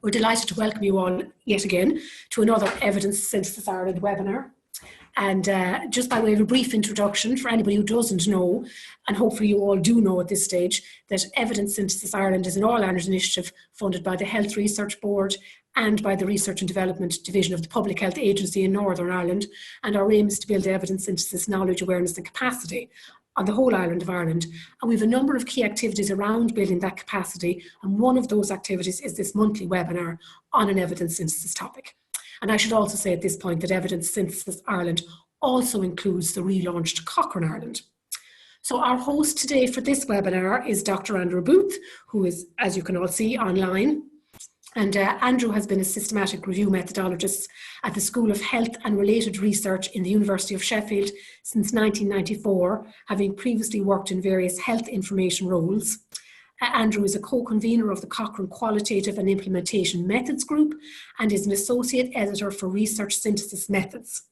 We're delighted to welcome you all yet again to another Evidence Synthesis Ireland webinar. And just by way of a brief introduction for anybody who doesn't know, and hopefully you all do know at this stage, that Evidence Synthesis Ireland is an All-Ireland initiative funded by the Health Research Board and by the Research and Development Division of the Public Health Agency in Northern Ireland. And our aim is to build evidence synthesis, knowledge, awareness and capacity on the whole island of Ireland. And we have a number of key activities around building that capacity. And one of those activities is this monthly webinar on an evidence synthesis topic. And I should also say at this point that Evidence Synthesis Ireland also includes the relaunched Cochrane Ireland. So our host today for this webinar is Dr. Andrew Booth, who is, as you can all see, online. And Andrew has been a systematic review methodologist at the School of Health and Related Research in the University of Sheffield since 1994, having previously worked in various health information roles. Andrew is a co-convener of the Cochrane Qualitative and Implementation Methods Group and is an associate editor for Research Synthesis Methods.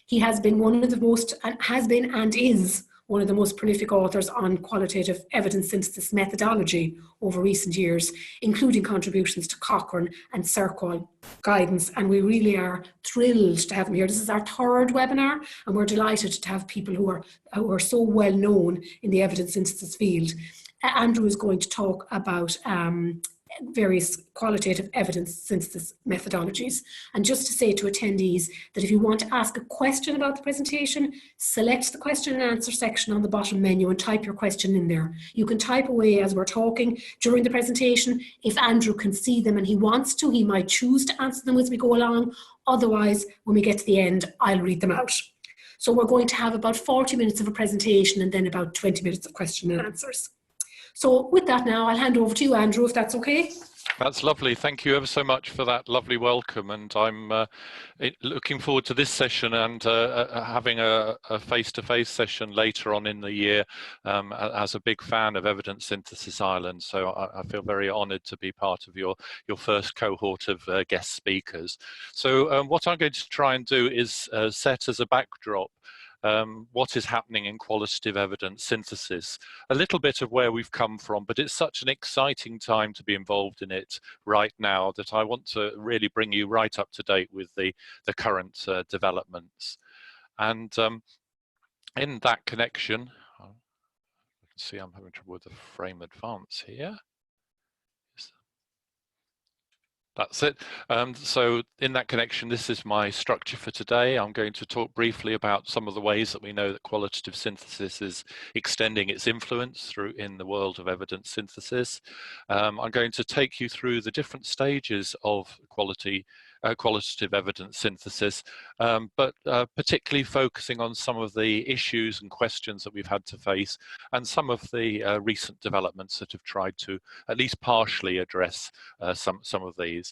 He has been one of the most, and is one of the most prolific authors on qualitative evidence synthesis methodology over recent years, including contributions to Cochrane and SCHARR guidance. And we really are thrilled to have him here. This is our third webinar, and we're delighted to have people who are so well known in the evidence synthesis field. Andrew is going to talk about various qualitative evidence synthesis methodologies. And just to say to attendees that if you want to ask a question about the presentation, select the question and answer section on the bottom menu and type your question in there. You can type away as we're talking during the presentation. If Andrew can see them and he wants to, he might choose to answer them as we go along. Otherwise, when we get to the end, I'll read them out. So we're going to have about 40 minutes of a presentation and then about 20 minutes of question and answers. So with that now, I'll hand over to you, Andrew, if that's okay. That's lovely. Thank you ever so much for that lovely welcome. And I'm looking forward to this session and having a face-to-face session later on in the year as a big fan of Evidence Synthesis Ireland. So I feel very honoured to be part of your first cohort of guest speakers. So what I'm going to try and do is set as a backdrop what is happening in qualitative evidence synthesis, a little bit of where we've come from, but it's such an exciting time to be involved in it right now that I want to really bring you right up to date with the current developments. And in that connection, you can see I'm having trouble with the frame advance here. That's it. So in that connection, this is my structure for today. I'm going to talk briefly about some of the ways that we know that qualitative synthesis is extending its influence through in the world of evidence synthesis. I'm going to take you through the different stages of qualitative evidence synthesis, but particularly focusing on some of the issues and questions that we've had to face and some of the recent developments that have tried to at least partially address some of these.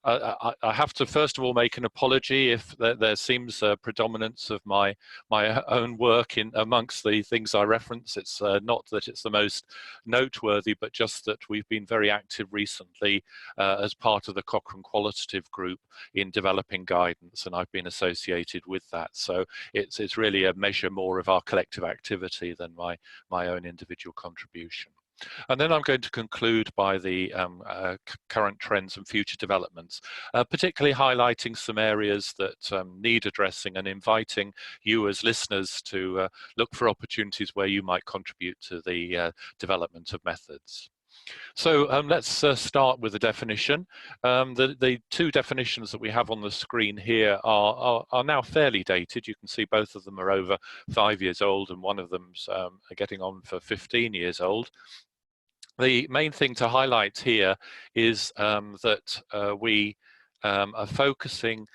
I have to first of all make an apology if there seems a predominance of my own work in amongst the things I reference. It's not that it's the most noteworthy, but just that we've been very active recently as part of the Cochrane Qualitative Group in developing guidance, and I've been associated with that. So it's really a measure more of our collective activity than my own individual contribution. And then I'm going to conclude by the current trends and future developments, particularly highlighting some areas that need addressing and inviting you as listeners to look for opportunities where you might contribute to the development of methods. So let's start with the definition. The two definitions that we have on the screen here are now fairly dated. You can see both of them are over 5 years old and one of them's getting on for 15 years old. The main thing to highlight here is that we are focusing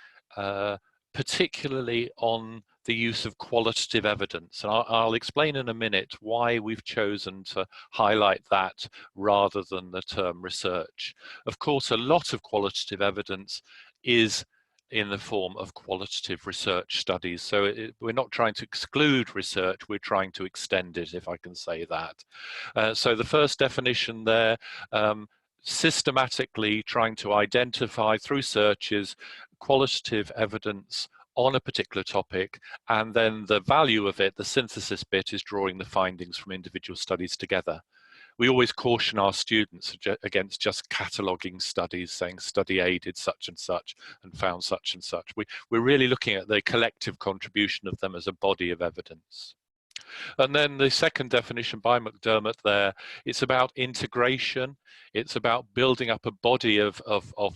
particularly on the use of qualitative evidence. And I'll explain in a minute why we've chosen to highlight that rather than the term research. Of course, a lot of qualitative evidence is in the form of qualitative research studies. So we're not trying to exclude research, we're trying to extend it, if I can say that. So the first definition there, systematically trying to identify through searches qualitative evidence on a particular topic, and then the value of it, the synthesis bit, is drawing the findings from individual studies together. we always caution our students against just cataloguing studies, saying study A did such and found such and such. We're really looking at the collective contribution of them as a body of evidence. And then the second definition by McDermott there, it's about integration. It's about building up a body of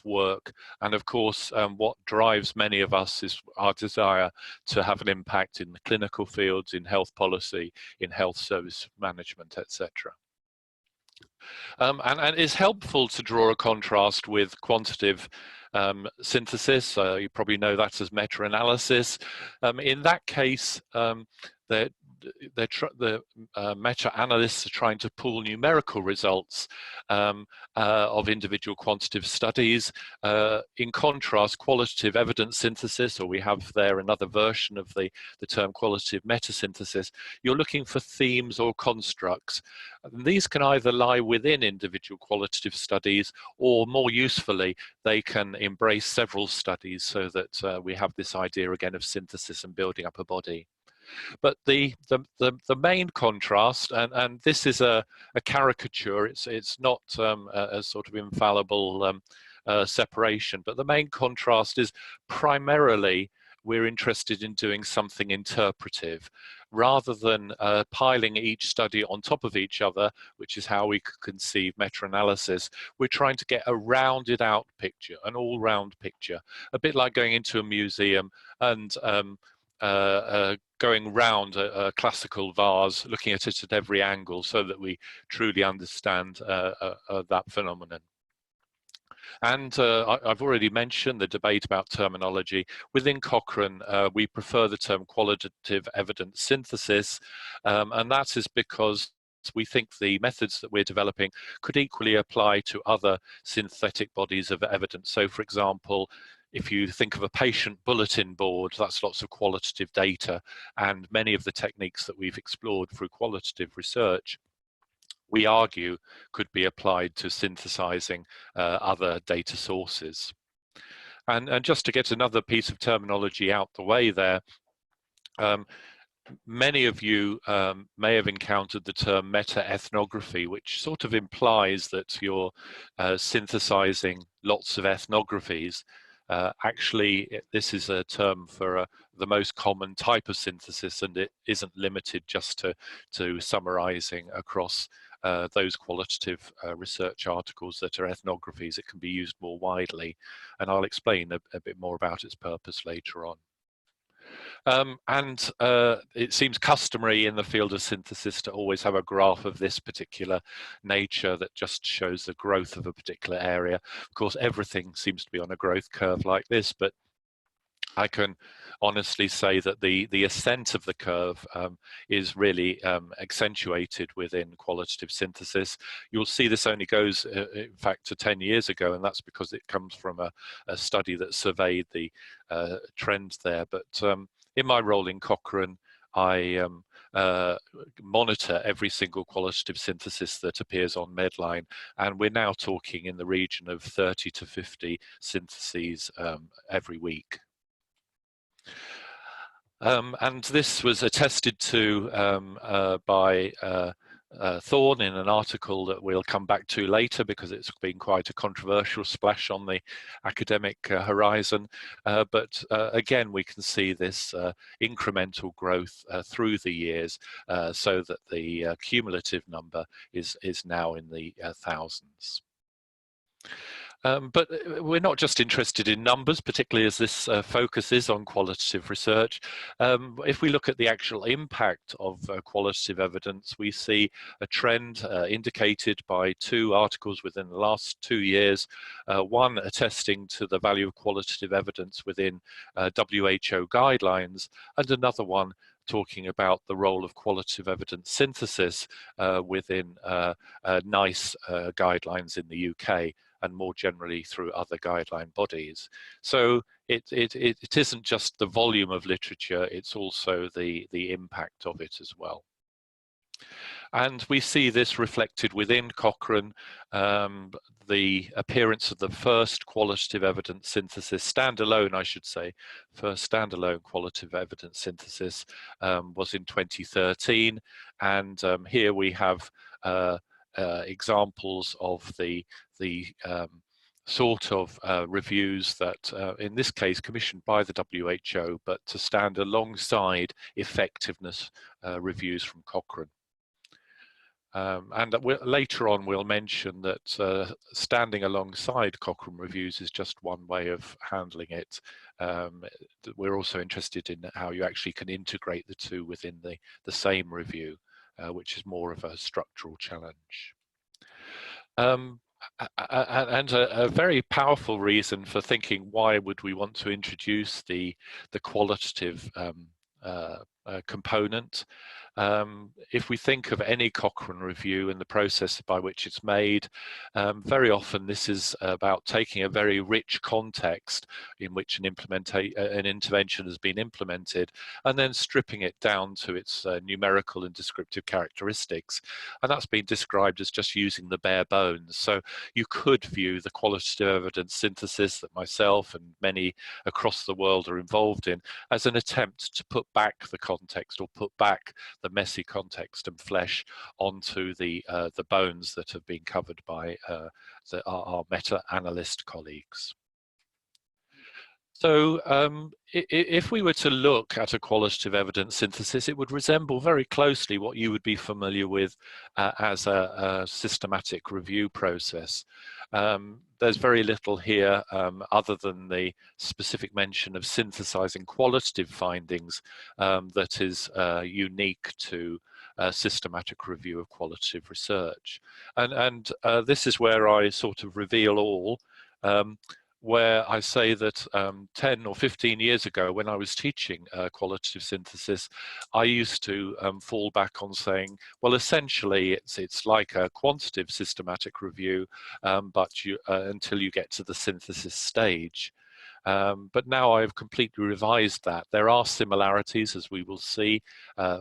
work. And of course, what drives many of us is our desire to have an impact in the clinical fields, in health policy, in health service management, etc. And it's helpful to draw a contrast with quantitative synthesis. You probably know that as meta-analysis. In that case, the meta-analysts are trying to pull numerical results of individual quantitative studies. In contrast, qualitative evidence synthesis, or we have there another version of the term qualitative meta-synthesis, you're looking for themes or constructs. And these can either lie within individual qualitative studies, or more usefully, they can embrace several studies so that we have this idea again of synthesis and building up a body. But the main contrast, and this is a caricature, it's not a sort of infallible separation, but the main contrast is primarily we're interested in doing something interpretive rather than piling each study on top of each other, which is how we could conceive meta-analysis. We're trying to get a rounded out picture, an all-round picture, a bit like going into a museum and going round a classical vase, looking at it at every angle so that we truly understand that phenomenon. And I've already mentioned the debate about terminology. Within Cochrane, we prefer the term qualitative evidence synthesis, and that is because we think the methods that we're developing could equally apply to other synthetic bodies of evidence. So, for example, if you think of a patient bulletin board, that's lots of qualitative data, and many of the techniques that we've explored through qualitative research, we argue, could be applied to synthesizing other data sources. And just to get another piece of terminology out the way there, many of you may have encountered the term meta-ethnography, which sort of implies that you're synthesizing lots of ethnographies. Actually, this is a term for the most common type of synthesis, and it isn't limited just to summarizing across those qualitative research articles that are ethnographies. It can be used more widely, and I'll explain a bit more about its purpose later on. It seems customary in the field of synthesis to always have a graph of this particular nature that just shows the growth of a particular area. Of course, everything seems to be on a growth curve like this, but I can honestly say that the ascent of the curve is really accentuated within qualitative synthesis. You'll see this only goes, in fact, to 10 years ago, and that's because it comes from a study that surveyed the trends there. But in my role in Cochrane, I monitor every single qualitative synthesis that appears on Medline, and we're now talking in the region of 30 to 50 syntheses every week. And this was attested to by Thorne in an article that we'll come back to later, because it's been quite a controversial splash on the academic horizon. But again, we can see this incremental growth through the years, so that the cumulative number is now in the thousands. But we're not just interested in numbers, particularly as this focus is on qualitative research. If we look at the actual impact of qualitative evidence, we see a trend indicated by 2 articles within the last 2 years, one attesting to the value of qualitative evidence within WHO guidelines, and another one talking about the role of qualitative evidence synthesis within NICE guidelines in the UK, and more generally through other guideline bodies. So it isn't just the volume of literature, it's also the impact of it as well. And we see this reflected within Cochrane. The appearance of the first qualitative evidence synthesis, standalone I should say, first standalone qualitative evidence synthesis was in 2013. And here we have examples of the sort of reviews that, in this case, commissioned by the WHO, but to stand alongside effectiveness reviews from Cochrane. And later on we'll mention that standing alongside Cochrane reviews is just one way of handling it. We're also interested in how you actually can integrate the two within the same review, which is more of a structural challenge. And a very powerful reason for thinking why would we want to introduce the qualitative component. If we think of any Cochrane review and the process by which it's made, very often this is about taking a very rich context in which an intervention has been implemented and then stripping it down to its numerical and descriptive characteristics. And that's been described as just using the bare bones. So you could view the qualitative evidence synthesis that myself and many across the world are involved in as an attempt to put back the context, or put back the messy context and flesh onto the bones that have been covered by our meta-analyst colleagues. So if we were to look at a qualitative evidence synthesis, it would resemble very closely what you would be familiar with as a systematic review process. There's very little here other than the specific mention of synthesizing qualitative findings that is unique to systematic review of qualitative research. And this is where I sort of reveal all. Where I say that 10 or 15 years ago, when I was teaching qualitative synthesis, I used to fall back on saying, well, essentially it's like a quantitative systematic review, but until you get to the synthesis stage. But now I've completely revised that. There are similarities, as we will see,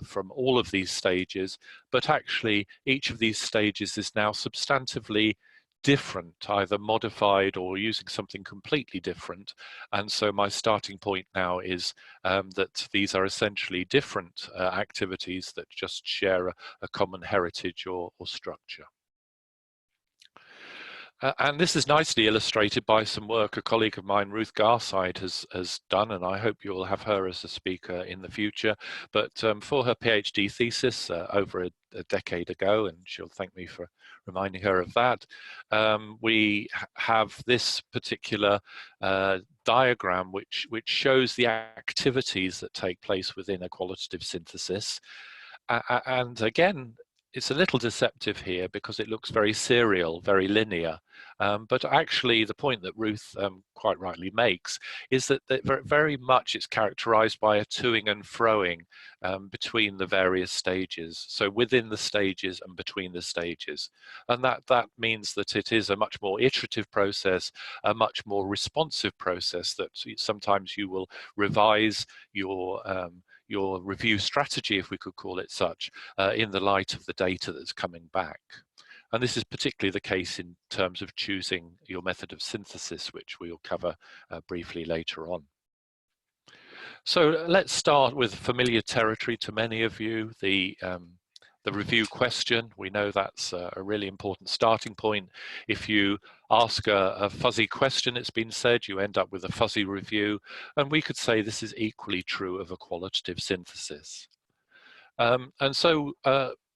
from all of these stages, but actually each of these stages is now substantively different, either modified or using something completely different. And so my starting point now is that these are essentially different activities that just share a common heritage or structure. And this is nicely illustrated by some work a colleague of mine, Ruth Garside, has done, and I hope you'll have her as a speaker in the future. But for her PhD thesis over a decade ago, and she'll thank me for reminding her of that, we have this particular diagram which shows the activities that take place within a qualitative synthesis. And again, it's a little deceptive here because it looks very serial, very linear. But actually the point that Ruth quite rightly makes is that very much it's characterized by a toing and froing between the various stages. So within the stages and between the stages. And that means that it is a much more iterative process, a much more responsive process, that sometimes you will revise your review strategy, if we could call it such, in the light of the data that's coming back. And this is particularly the case in terms of choosing your method of synthesis, which we'll cover briefly later on. So let's start with familiar territory to many of you, the review question. We know that's a really important starting point. If you ask a fuzzy question, it's been said, you end up with a fuzzy review. And we could say this is equally true of a qualitative synthesis. And so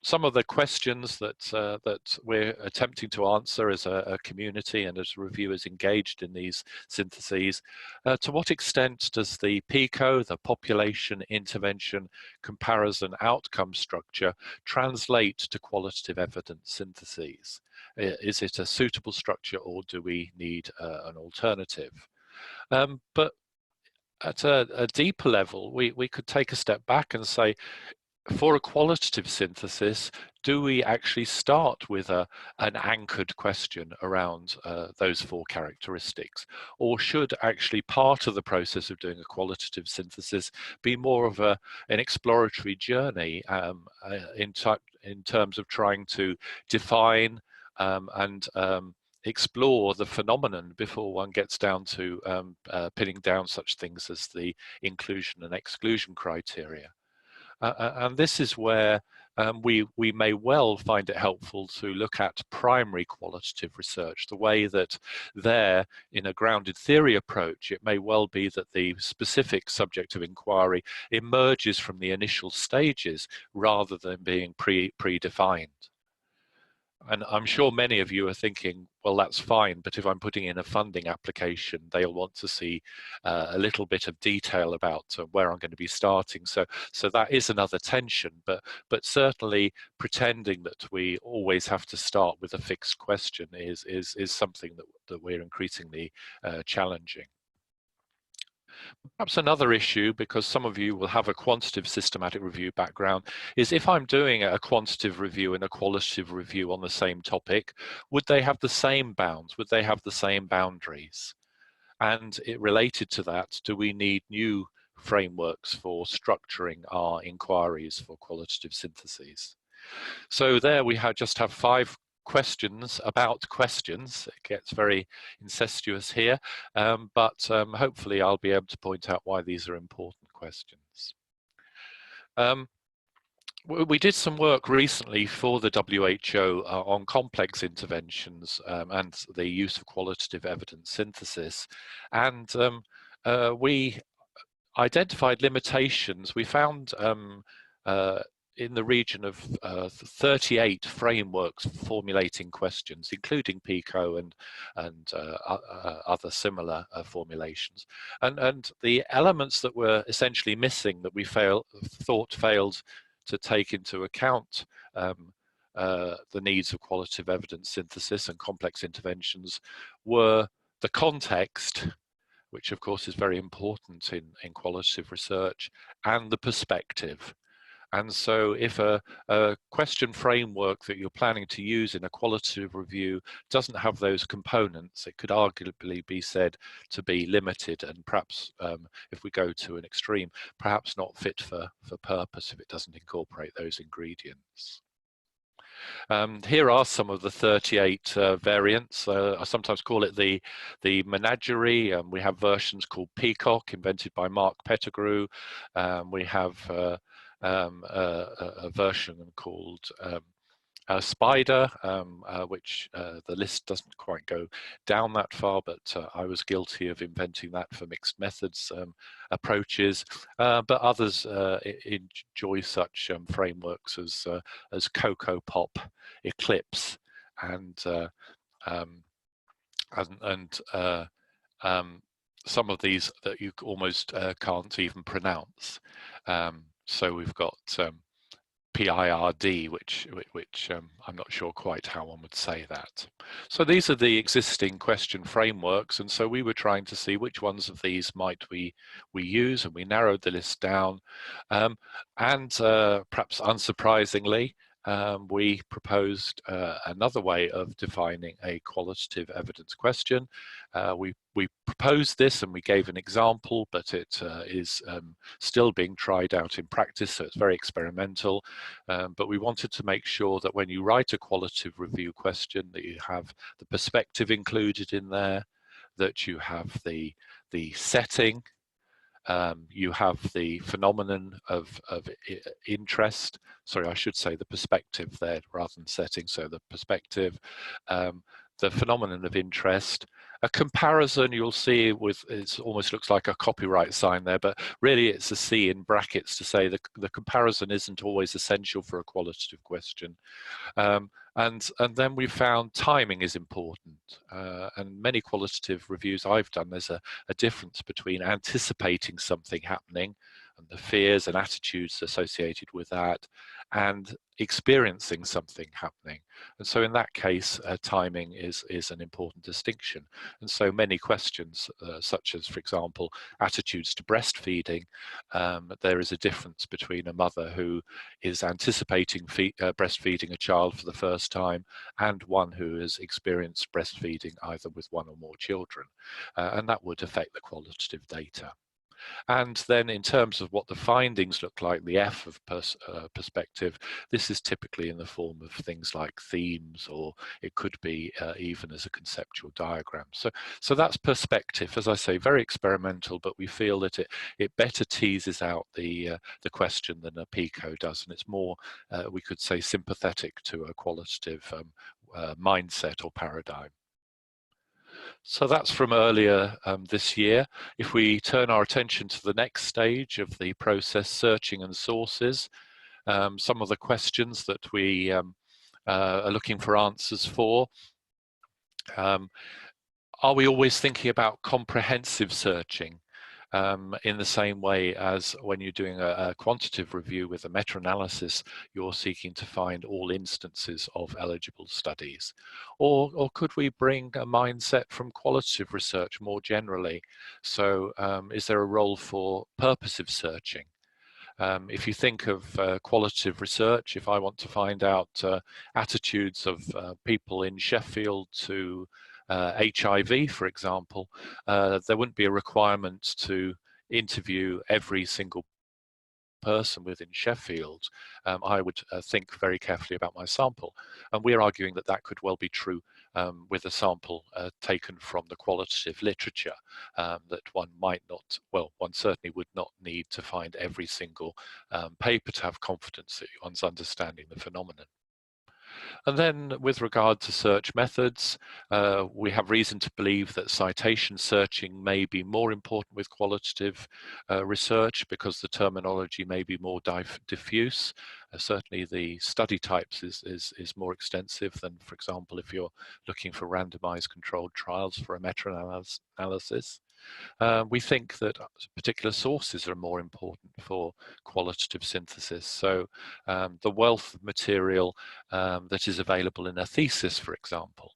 some of the questions that we're attempting to answer as a community and as reviewers engaged in these syntheses, to what extent does the PICO, the population intervention comparison outcome structure, translate to qualitative evidence syntheses? Is it a suitable structure, or do we need an alternative? But at a deeper level, we could take a step back and say, for a qualitative synthesis, do we actually start with an anchored question around those four characteristics? Or should actually part of the process of doing a qualitative synthesis be more of an exploratory journey in terms of trying to define and explore the phenomenon before one gets down to pinning down such things as the inclusion and exclusion criteria? And this is where we may well find it helpful to look at primary qualitative research, the way that there, in a grounded theory approach, it may well be that the specific subject of inquiry emerges from the initial stages rather than being predefined. And I'm sure many of you are thinking, well, that's fine, but if I'm putting in a funding application, they'll want to see a little bit of detail about where I'm going to be starting. So that is another tension, but certainly pretending that we always have to start with a fixed question is something that we're increasingly challenging. Perhaps another issue, because some of you will have a quantitative systematic review background, is if I'm doing a quantitative review and a qualitative review on the same topic, would they have the same bounds? Would they have the same boundaries? And related to that, do we need new frameworks for structuring our inquiries for qualitative syntheses? So there we just have 5 questions about questions. It gets very incestuous here, but hopefully I'll be able to point out why these are important questions. We did some work recently for the WHO on complex interventions and the use of qualitative evidence synthesis, and we identified limitations. We found in the region of 38 frameworks for formulating questions, including PICO and other similar formulations. And the elements that were essentially missing that we thought failed to take into account the needs of qualitative evidence synthesis and complex interventions were the context, which of course is very important in qualitative research, and the perspective. And so if a question framework that you're planning to use in a qualitative review doesn't have those components, it could arguably be said to be limited, and perhaps, if we go to an extreme, perhaps not fit for purpose if it doesn't incorporate those ingredients. Here are some of the 38 variants. I sometimes call it the menagerie. We have versions called Peacock, invented by Mark Pettigrew. We have a version called Spider, which the list doesn't quite go down that far, but I was guilty of inventing that for mixed methods approaches. But others enjoy such frameworks as Cocoa Pop, Eclipse, and some of these that you almost can't even pronounce. So we've got PIRD, which I'm not sure quite how one would say that. So these are the existing question frameworks, and so we were trying to see which ones of these might we use, and we narrowed the list down. And perhaps unsurprisingly, we proposed another way of defining a qualitative evidence question. We proposed this and we gave an example, but it is still being tried out in practice, so it's very experimental. But we wanted to make sure that when you write a qualitative review question, that you have the perspective included in there, that you have the setting, you have the phenomenon of interest. Sorry, I should say the perspective there rather than setting. So the perspective, the phenomenon of interest, a comparison you'll see with, it almost looks like a copyright sign there, but really it's a C in brackets to say the comparison isn't always essential for a qualitative question. And then we found timing is important. And many qualitative reviews I've done, there's a difference between anticipating something happening and the fears and attitudes associated with that, and experiencing something happening. And so in that case, timing is an important distinction. And so many questions, such as, for example, attitudes to breastfeeding, there is a difference between a mother who is anticipating breastfeeding a child for the first time and one who has experienced breastfeeding either with one or more children. And that would affect the qualitative data. And then in terms of what the findings look like, the F of perspective, this is typically in the form of things like themes, or it could be even as a conceptual diagram. So that's perspective, as I say, very experimental, but we feel that it better teases out the question than a PICO does, and it's more, we could say, sympathetic to a qualitative mindset or paradigm. So that's from earlier this year. If we turn our attention to the next stage of the process, searching and sources, some of the questions that we are looking for answers for. Are we always thinking about comprehensive searching? In the same way as when you're doing a quantitative review with a meta-analysis, you're seeking to find all instances of eligible studies. Or could we bring a mindset from qualitative research more generally? So is there a role for purposive searching? If you think of qualitative research, if I want to find out attitudes of people in Sheffield to HIV, for example, there wouldn't be a requirement to interview every single person within Sheffield. I would think very carefully about my sample, and we're arguing that that could well be true with a sample taken from the qualitative literature, that one might not, well, one certainly would not need to find every single paper to have confidence that one's understanding the phenomenon. And then with regard to search methods, we have reason to believe that citation searching may be more important with qualitative research because the terminology may be more diffuse. Certainly the study types is more extensive than, for example, if you're looking for randomized controlled trials for a meta-analysis. We think that particular sources are more important for qualitative synthesis. So the wealth of material that is available in a thesis, for example,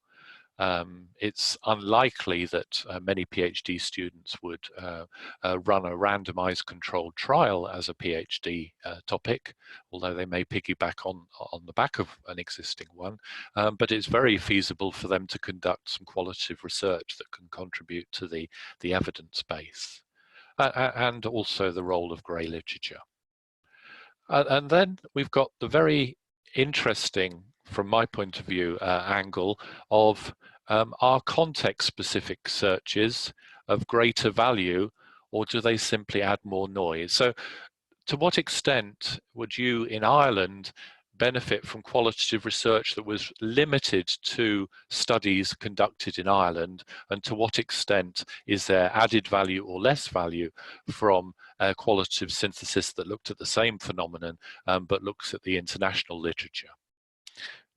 it's unlikely that many PhD students would run a randomized controlled trial as a PhD topic, although they may piggyback on the back of an existing one. But it's very feasible for them to conduct some qualitative research that can contribute to the evidence base, and also the role of grey literature. And then we've got the very interesting, from my point of view, angle of are context-specific searches of greater value, or do they simply add more noise? So to what extent would you in Ireland benefit from qualitative research that was limited to studies conducted in Ireland, and to what extent is there added value or less value from qualitative synthesis that looked at the same phenomenon but looks at the international literature?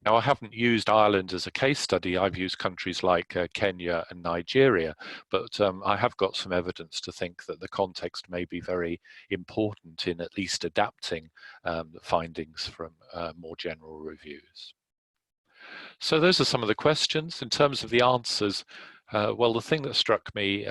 Now, I haven't used Ireland as a case study. I've used countries like Kenya and Nigeria, but I have got some evidence to think that the context may be very important in at least adapting the findings from more general reviews. So those are some of the questions. In terms of the answers, well, the thing that struck me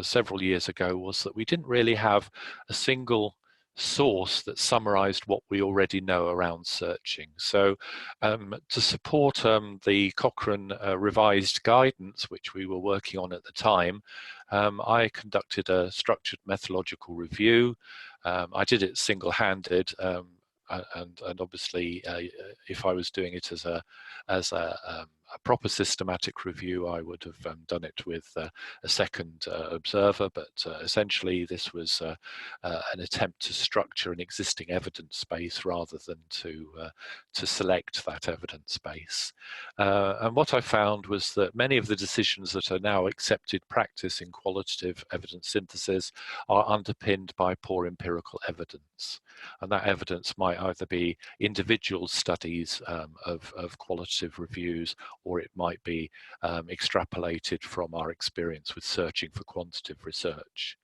several years ago was that we didn't really have a single source that summarized what we already know around searching. So to support the Cochrane revised guidance, which we were working on at the time, I conducted a structured methodological review. I did it single-handed, and obviously if I was doing it as a proper systematic review, I would have done it with a second observer, but essentially this was an attempt to structure an existing evidence base rather than to select that evidence base. And what I found was that many of the decisions that are now accepted practice in qualitative evidence synthesis are underpinned by poor empirical evidence. And that evidence might either be individual studies of qualitative reviews, or it might be extrapolated from our experience with searching for quantitative research.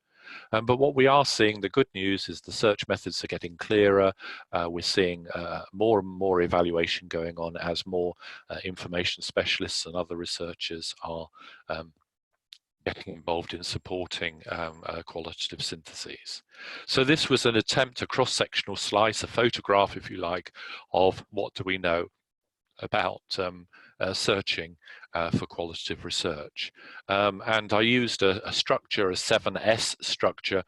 But what we are seeing, the good news is the search methods are getting clearer. We're seeing more and more evaluation going on as more information specialists and other researchers are getting involved in supporting qualitative syntheses. So this was an attempt, a cross-sectional slice, a photograph, if you like, of what do we know about searching for qualitative research. And I used a structure, a 7S structure,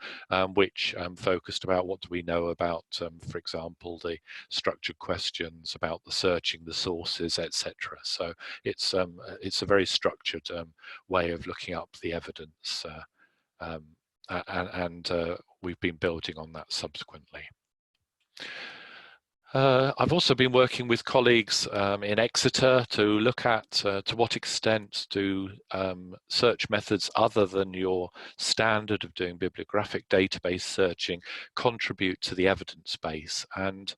which focused about what do we know about, for example, the structured questions, about the searching, the sources, etc. So it's a very structured way of looking up the evidence, and we've been building on that subsequently. I've also been working with colleagues in Exeter to look at to what extent do search methods other than your standard of doing bibliographic database searching contribute to the evidence base. And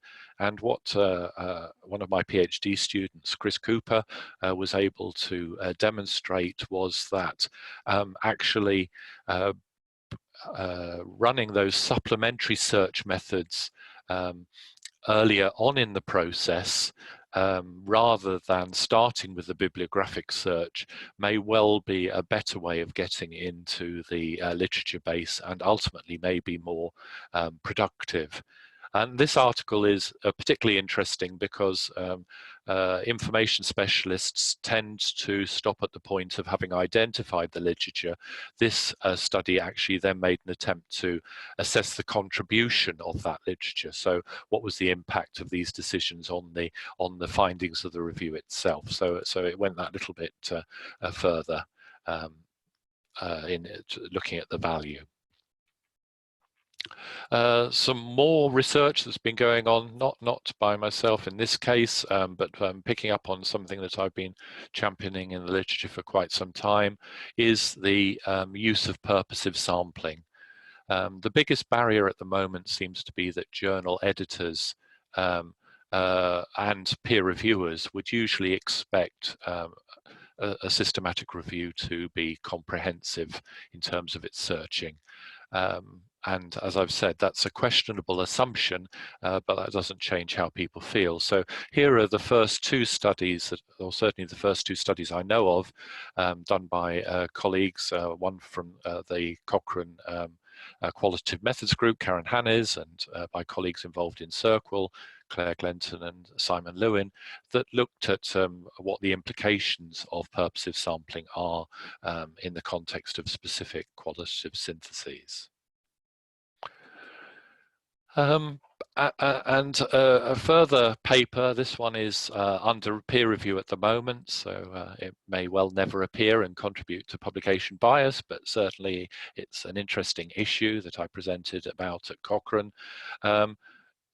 what one of my PhD students, Chris Cooper, was able to demonstrate was that actually running those supplementary search methods earlier on in the process, rather than starting with the bibliographic search, may well be a better way of getting into the literature base, and ultimately may be more productive. And this article is particularly interesting because information specialists tend to stop at the point of having identified the literature. This study actually then made an attempt to assess the contribution of that literature. So what was the impact of these decisions on the findings of the review itself? So it went that little bit further in looking at the value. Some more research that's been going on, not by myself in this case, but picking up on something that I've been championing in the literature for quite some time, is the use of purposive sampling. The biggest barrier at the moment seems to be that journal editors and peer reviewers would usually expect a systematic review to be comprehensive in terms of its searching. And as I've said, that's a questionable assumption, but that doesn't change how people feel. So here are the first two studies, or certainly the first two studies I know of, done by colleagues, one from the Cochrane Qualitative Methods Group, Karen Hannes, and by colleagues involved in Circle, Claire Glenton and Simon Lewin, that looked at what the implications of purposive sampling are in the context of specific qualitative syntheses. And a further paper, this one is under peer review at the moment, so it may well never appear and contribute to publication bias, but certainly it's an interesting issue that I presented about at Cochrane.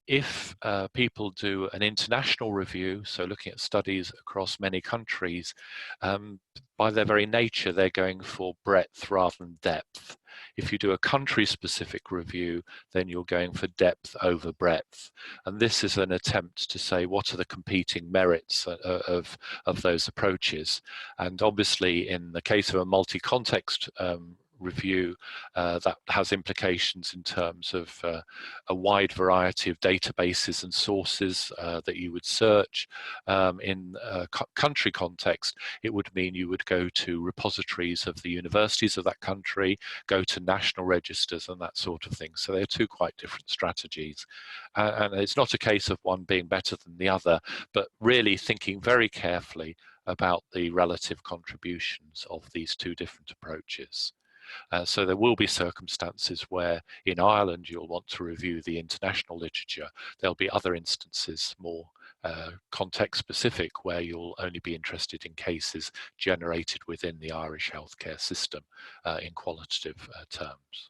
If people do an international review, so looking at studies across many countries, by their very nature, they're going for breadth rather than depth. If you do a country-specific review, then you're going for depth over breadth. And this is an attempt to say, what are the competing merits of those approaches? And obviously, in the case of a multi-context review, that has implications in terms of a wide variety of databases and sources that you would search. In a country context, it would mean you would go to repositories of the universities of that country, go to national registers and that sort of thing. So they're two quite different strategies. And it's not a case of one being better than the other, but really thinking very carefully about the relative contributions of these two different approaches. So there will be circumstances where in Ireland you'll want to review the international literature. There'll be other instances, more context specific, where you'll only be interested in cases generated within the Irish healthcare system in qualitative terms.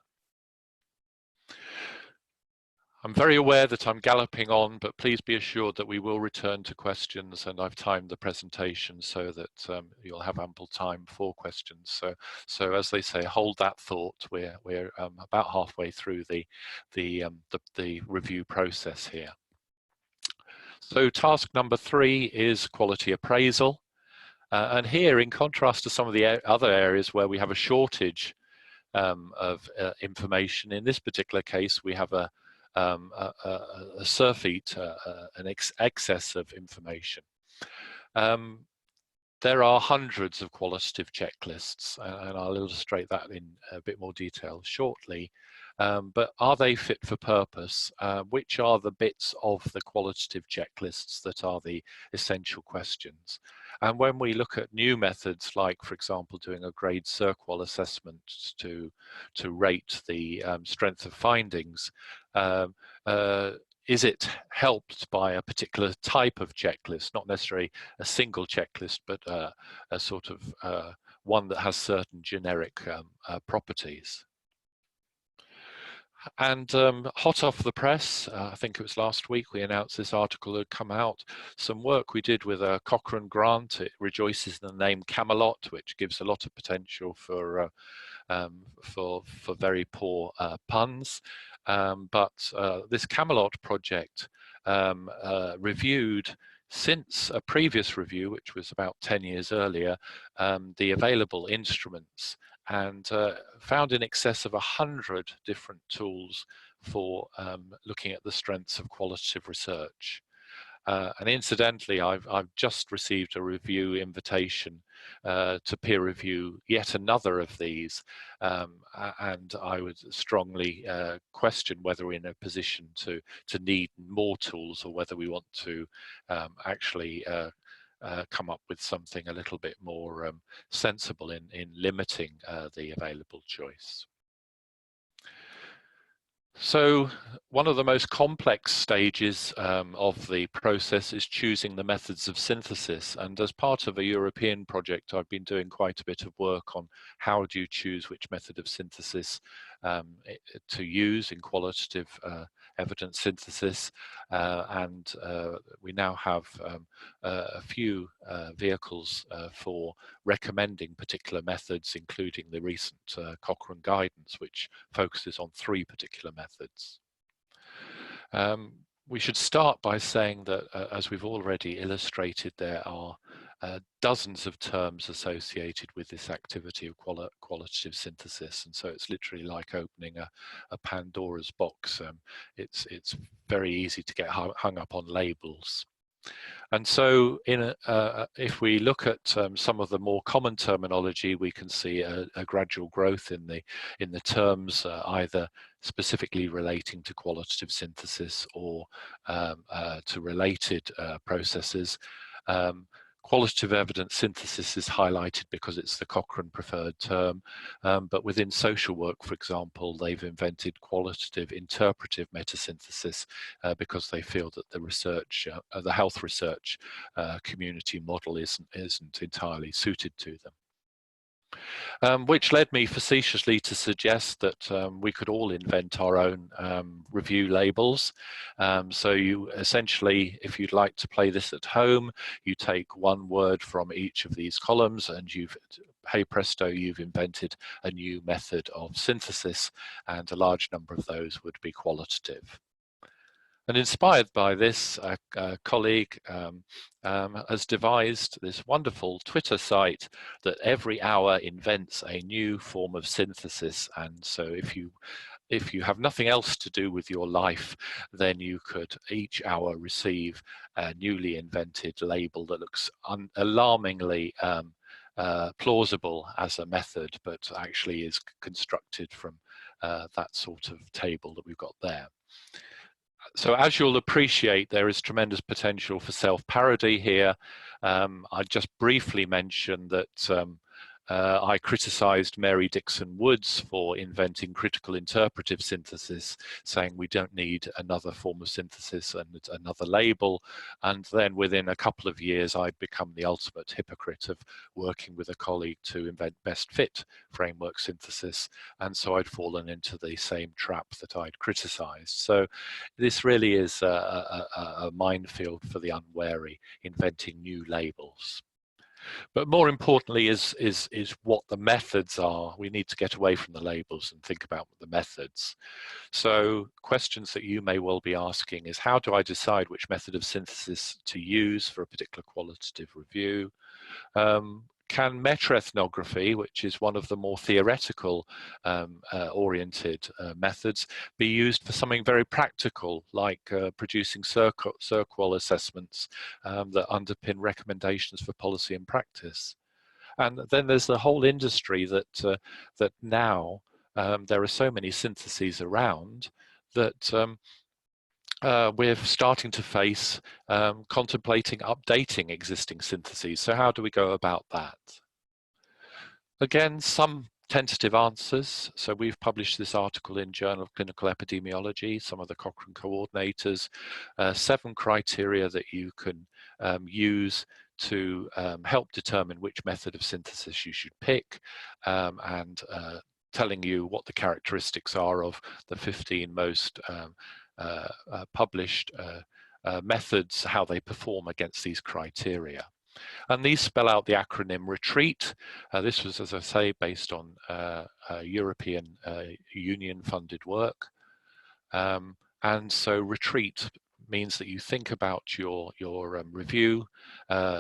I'm very aware that I'm galloping on, but please be assured that we will return to questions, and I've timed the presentation so that you'll have ample time for questions. So as they say, hold that thought. We're about halfway through the review process here. So task number 3 is quality appraisal. And here, in contrast to some of the other areas where we have a shortage of information, in this particular case, we have a surfeit, an excess of information. There are hundreds of qualitative checklists, and I'll illustrate that in a bit more detail shortly. But are they fit for purpose? Which are the bits of the qualitative checklists that are the essential questions? And when we look at new methods, like, for example, doing a grade SCHARR assessment to rate the strength of findings, is it helped by a particular type of checklist, not necessarily a single checklist, but a sort of one that has certain generic properties? And hot off the press, I think it was last week, we announced this article had come out. Some work we did with a Cochrane grant. It rejoices in the name Camelot, which gives a lot of potential for very poor puns. But this Camelot project reviewed, since a previous review, which was about 10 years earlier, the available instruments, and found in excess of 100 different tools for looking at the strengths of qualitative research. And incidentally, I've just received a review invitation to peer review yet another of these, and I would strongly question whether we're in a position to need more tools, or whether we want to actually come up with something a little bit more sensible in limiting the available choice. So one of the most complex stages of the process is choosing the methods of synthesis. And as part of a European project, I've been doing quite a bit of work on how do you choose which method of synthesis to use in qualitative evidence synthesis. And we now have a few vehicles for recommending particular methods, including the recent Cochrane guidance, which focuses on 3 particular methods. We should start by saying that, as we've already illustrated, there are dozens of terms associated with this activity of qualitative synthesis, and so it's literally like opening a Pandora's box. It's very easy to get hung up on labels. And so if we look at some of the more common terminology, we can see a gradual growth in the terms either specifically relating to qualitative synthesis or to related processes. Qualitative evidence synthesis is highlighted because it's the Cochrane preferred term, but within social work, for example, they've invented qualitative interpretive metasynthesis because they feel that the research, the health research community model isn't entirely suited to them. Which led me facetiously to suggest that we could all invent our own review labels. So you essentially, if you'd like to play this at home, you take one word from each of these columns and hey presto, you've invented a new method of synthesis, and a large number of those would be qualitative. And inspired by this, a colleague has devised this wonderful Twitter site that every hour invents a new form of synthesis. And so if you have nothing else to do with your life, then you could each hour receive a newly invented label that looks alarmingly plausible as a method, but actually is constructed from that sort of table that we've got there. So as you'll appreciate, there is tremendous potential for self-parody here. I just briefly mentioned that I criticised Mary Dixon Woods for inventing critical interpretive synthesis, saying we don't need another form of synthesis and another label. And then within a couple of years, I'd become the ultimate hypocrite of working with a colleague to invent best fit framework synthesis. And so I'd fallen into the same trap that I'd criticised. So this really is a minefield for the unwary, inventing new labels. But more importantly is what the methods are. We need to get away from the labels and think about the methods. So questions that you may well be asking is, how do I decide which method of synthesis to use for a particular qualitative review? can metaethnography, which is one of the more theoretical oriented methods, be used for something very practical, like producing SCHARR assessments that underpin recommendations for policy and practice? And then there's the whole industry that that now there are so many syntheses around that we're starting to face contemplating updating existing syntheses. So how do we go about that? Again, some tentative answers. So we've published this article in Journal of Clinical Epidemiology, some of the Cochrane coordinators, 7 criteria that you can use to help determine which method of synthesis you should pick, and telling you what the characteristics are of the 15 most published methods, how they perform against these criteria. And these spell out the acronym RETREAT. This was, as I say, based on European Union funded work. And so RETREAT means that you think about your review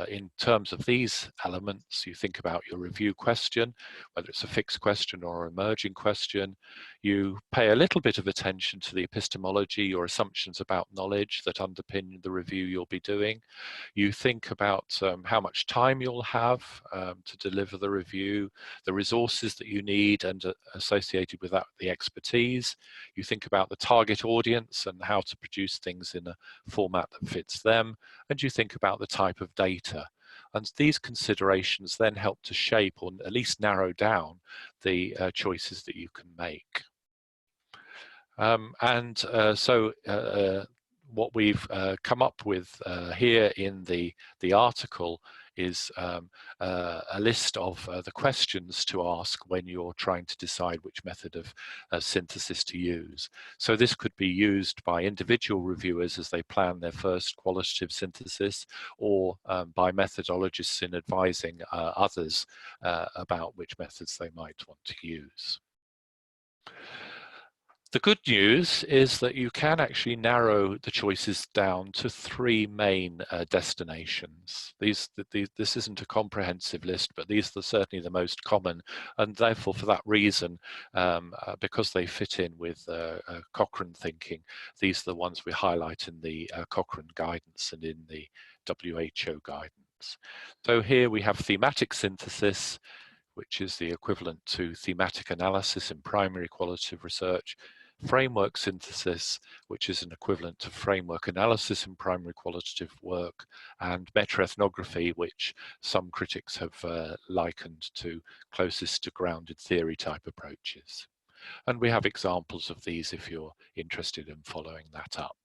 in terms of these elements. You think about your review question, whether it's a fixed question or an emerging question. You pay a little bit of attention to the epistemology or assumptions about knowledge that underpin the review you'll be doing. You think about how much time you'll have to deliver the review, the resources that you need, and associated with that, the expertise. You think about the target audience and how to produce things in a format that fits them, and you think about the type of data. And these considerations then help to shape or at least narrow down the choices that you can make. So what we've come up with here in the article is a list of the questions to ask when you're trying to decide which method of synthesis to use. So this could be used by individual reviewers as they plan their first qualitative synthesis, or by methodologists in advising others about which methods they might want to use. The good news is that you can actually narrow the choices down to 3 main destinations. This isn't a comprehensive list, but these are certainly the most common, and therefore for that reason, because they fit in with Cochrane thinking, these are the ones we highlight in the Cochrane guidance and in the WHO guidance. So here we have thematic synthesis, which is the equivalent to thematic analysis in primary qualitative research, framework synthesis, which is an equivalent to framework analysis in primary qualitative work, and metaethnography, which some critics have likened to closest to grounded theory type approaches. And we have examples of these if you're interested in following that up.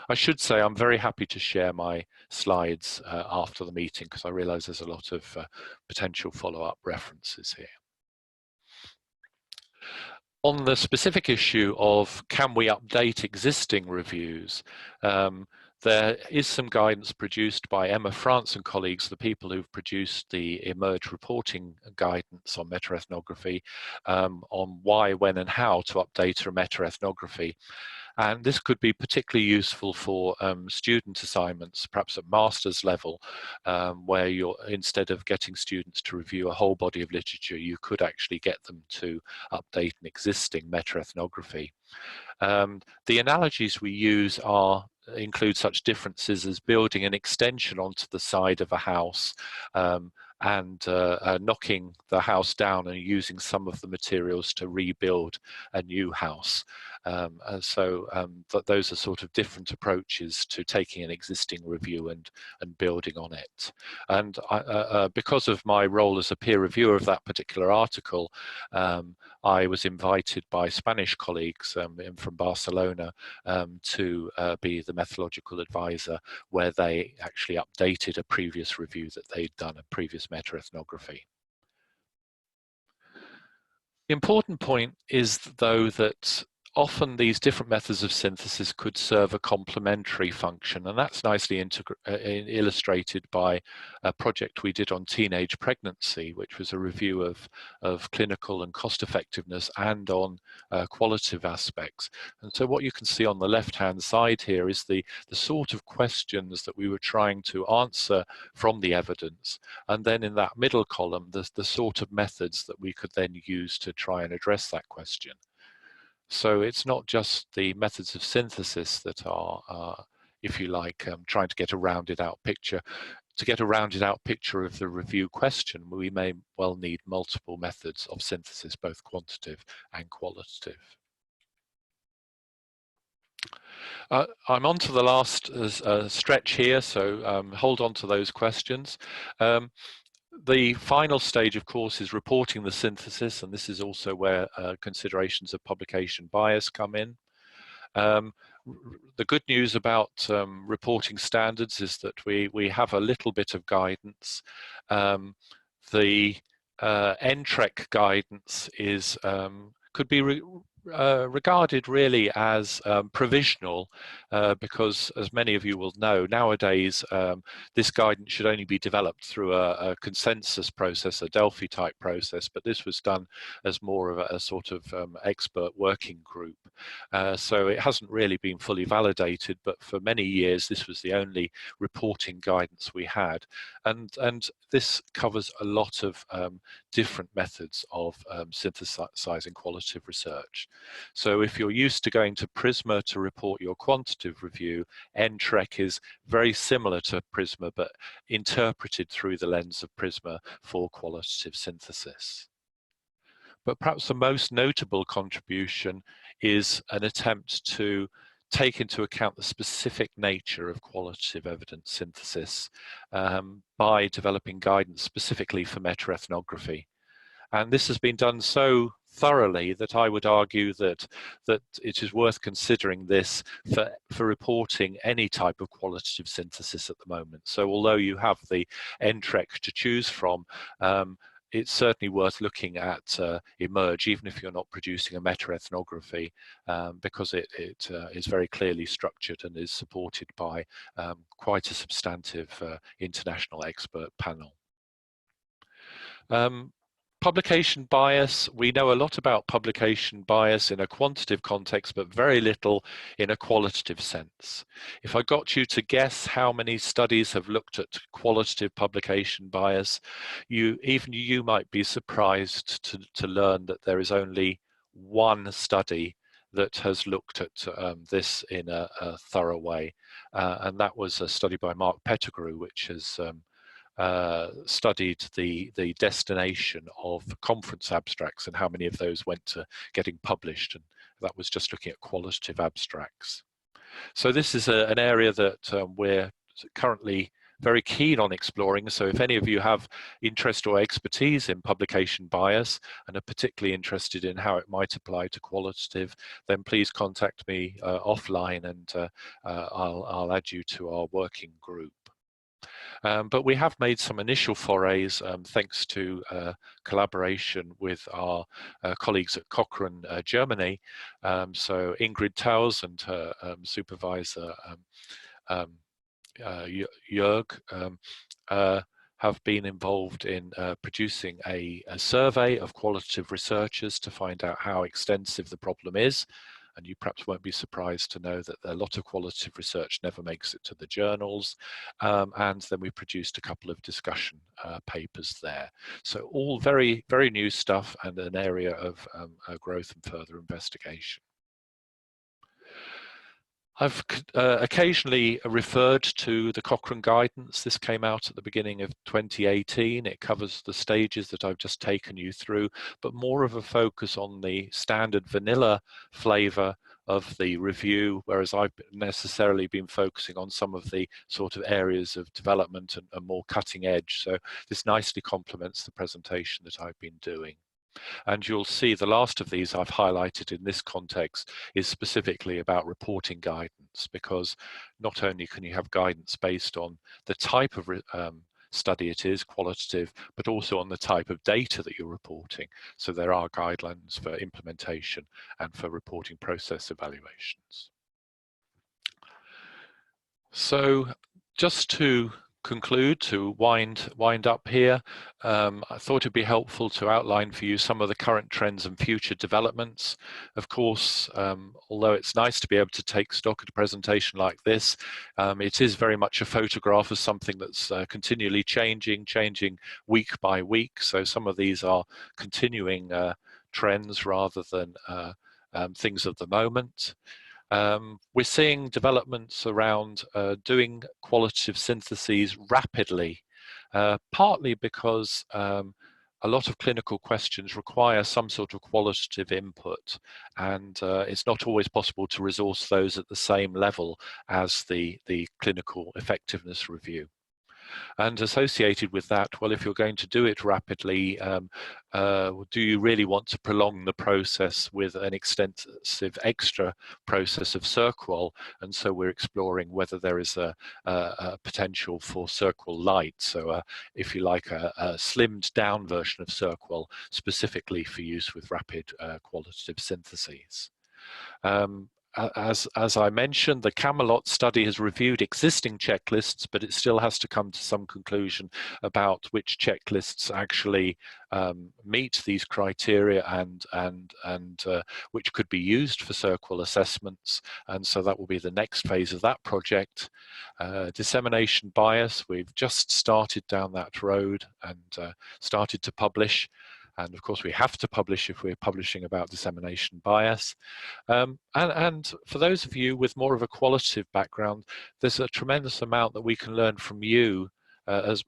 I should say I'm very happy to share my slides after the meeting, because I realize there's a lot of potential follow-up references here. On the specific issue of can we update existing reviews, there is some guidance produced by Emma France and colleagues, the people who've produced the eMERGE reporting guidance on metaethnography, on why, when and how to update a metaethnography. And this could be particularly useful for student assignments, perhaps at master's level, where you're, instead of getting students to review a whole body of literature, you could actually get them to update an existing metaethnography. The analogies we use include such differences as building an extension onto the side of a house, and knocking the house down and using some of the materials to rebuild a new house. Those are sort of different approaches to taking an existing review and building on it. And because of my role as a peer reviewer of that particular article, I was invited by Spanish colleagues from Barcelona to be the methodological advisor, where they actually updated a previous review that they'd done, a previous metaethnography. The important point is, though, that often these different methods of synthesis could serve a complementary function, and that's nicely illustrated by a project we did on teenage pregnancy, which was a review of clinical and cost effectiveness and on qualitative aspects. And so what you can see on the left-hand side here is the sort of questions that we were trying to answer from the evidence, and then in that middle column, the sort of methods that we could then use to try and address that question. So it's not just the methods of synthesis that are, if you like, trying to get a rounded out picture. To get a rounded out picture of the review question, we may well need multiple methods of synthesis, both quantitative and qualitative. I'm on to the last stretch here, so hold on to those questions. The final stage, of course, is reporting the synthesis, and this is also where considerations of publication bias come in. The good news about reporting standards is that we have a little bit of guidance. The NTREC guidance is could be regarded really as provisional, because as many of you will know, nowadays this guidance should only be developed through a consensus process, a Delphi type process, but this was done as more of a sort of expert working group. So it hasn't really been fully validated, but for many years this was the only reporting guidance we had, and this covers a lot of different methods of synthesizing qualitative research. So if you're used to going to Prisma to report your quantitative review, NTREC is very similar to Prisma, but interpreted through the lens of Prisma for qualitative synthesis. But perhaps the most notable contribution is an attempt to take into account the specific nature of qualitative evidence synthesis by developing guidance specifically for metaethnography. And this has been done so thoroughly that I would argue that it is worth considering this for reporting any type of qualitative synthesis at the moment. So although you have the NTREC to choose from, it's certainly worth looking at eMERGE, even if you're not producing a metaethnography, because it is very clearly structured and is supported by quite a substantive international expert panel. Publication bias, we know a lot about publication bias in a quantitative context, but very little in a qualitative sense. If I got you to guess how many studies have looked at qualitative publication bias, even you might be surprised to learn that there is only one study that has looked at this in a thorough way, and that was a study by Mark Pettigrew, which has studied the destination of conference abstracts and how many of those went to getting published, and that was just looking at qualitative abstracts. So this is an area that we're currently very keen on exploring. So if any of you have interest or expertise in publication bias and are particularly interested in how it might apply to qualitative, then please contact me offline, and I'll add you to our working group. But we have made some initial forays thanks to collaboration with our colleagues at Cochrane, Germany. So Ingrid Taus and her supervisor Jörg have been involved in producing a survey of qualitative researchers to find out how extensive the problem is. And you perhaps won't be surprised to know that a lot of qualitative research never makes it to the journals. And then we produced a couple of discussion papers there. So all very, very new stuff and an area of growth and further investigation. I've occasionally referred to the Cochrane guidance. This came out at the beginning of 2018. It covers the stages that I've just taken you through, but more of a focus on the standard vanilla flavor of the review, whereas I've necessarily been focusing on some of the sort of areas of development and more cutting edge. So this nicely complements the presentation that I've been doing. And you'll see the last of these I've highlighted in this context is specifically about reporting guidance, because not only can you have guidance based on the type of study it is, qualitative, but also on the type of data that you're reporting. So there are guidelines for implementation and for reporting process evaluations. So just to conclude, to wind up here, I thought it'd be helpful to outline for you some of the current trends and future developments. Of course, although it's nice to be able to take stock at a presentation like this, it is very much a photograph of something that's continually changing week by week. So some of these are continuing trends rather than things of the moment. We're seeing developments around doing qualitative syntheses rapidly, partly because a lot of clinical questions require some sort of qualitative input, and it's not always possible to resource those at the same level as the clinical effectiveness review. And associated with that, well, if you're going to do it rapidly, do you really want to prolong the process with an extensive extra process of SCHARR? And so we're exploring whether there is a potential for SCHARR light. So if you like, a slimmed down version of SCHARR specifically for use with rapid qualitative syntheses. As I mentioned, the Camelot study has reviewed existing checklists, but it still has to come to some conclusion about which checklists actually meet these criteria and which could be used for SCHARR assessments. And so that will be the next phase of that project. Dissemination bias, we've just started down that road and started to publish. And of course, we have to publish if we're publishing about dissemination bias. And for those of you with more of a qualitative background, there's a tremendous amount that we can learn from you as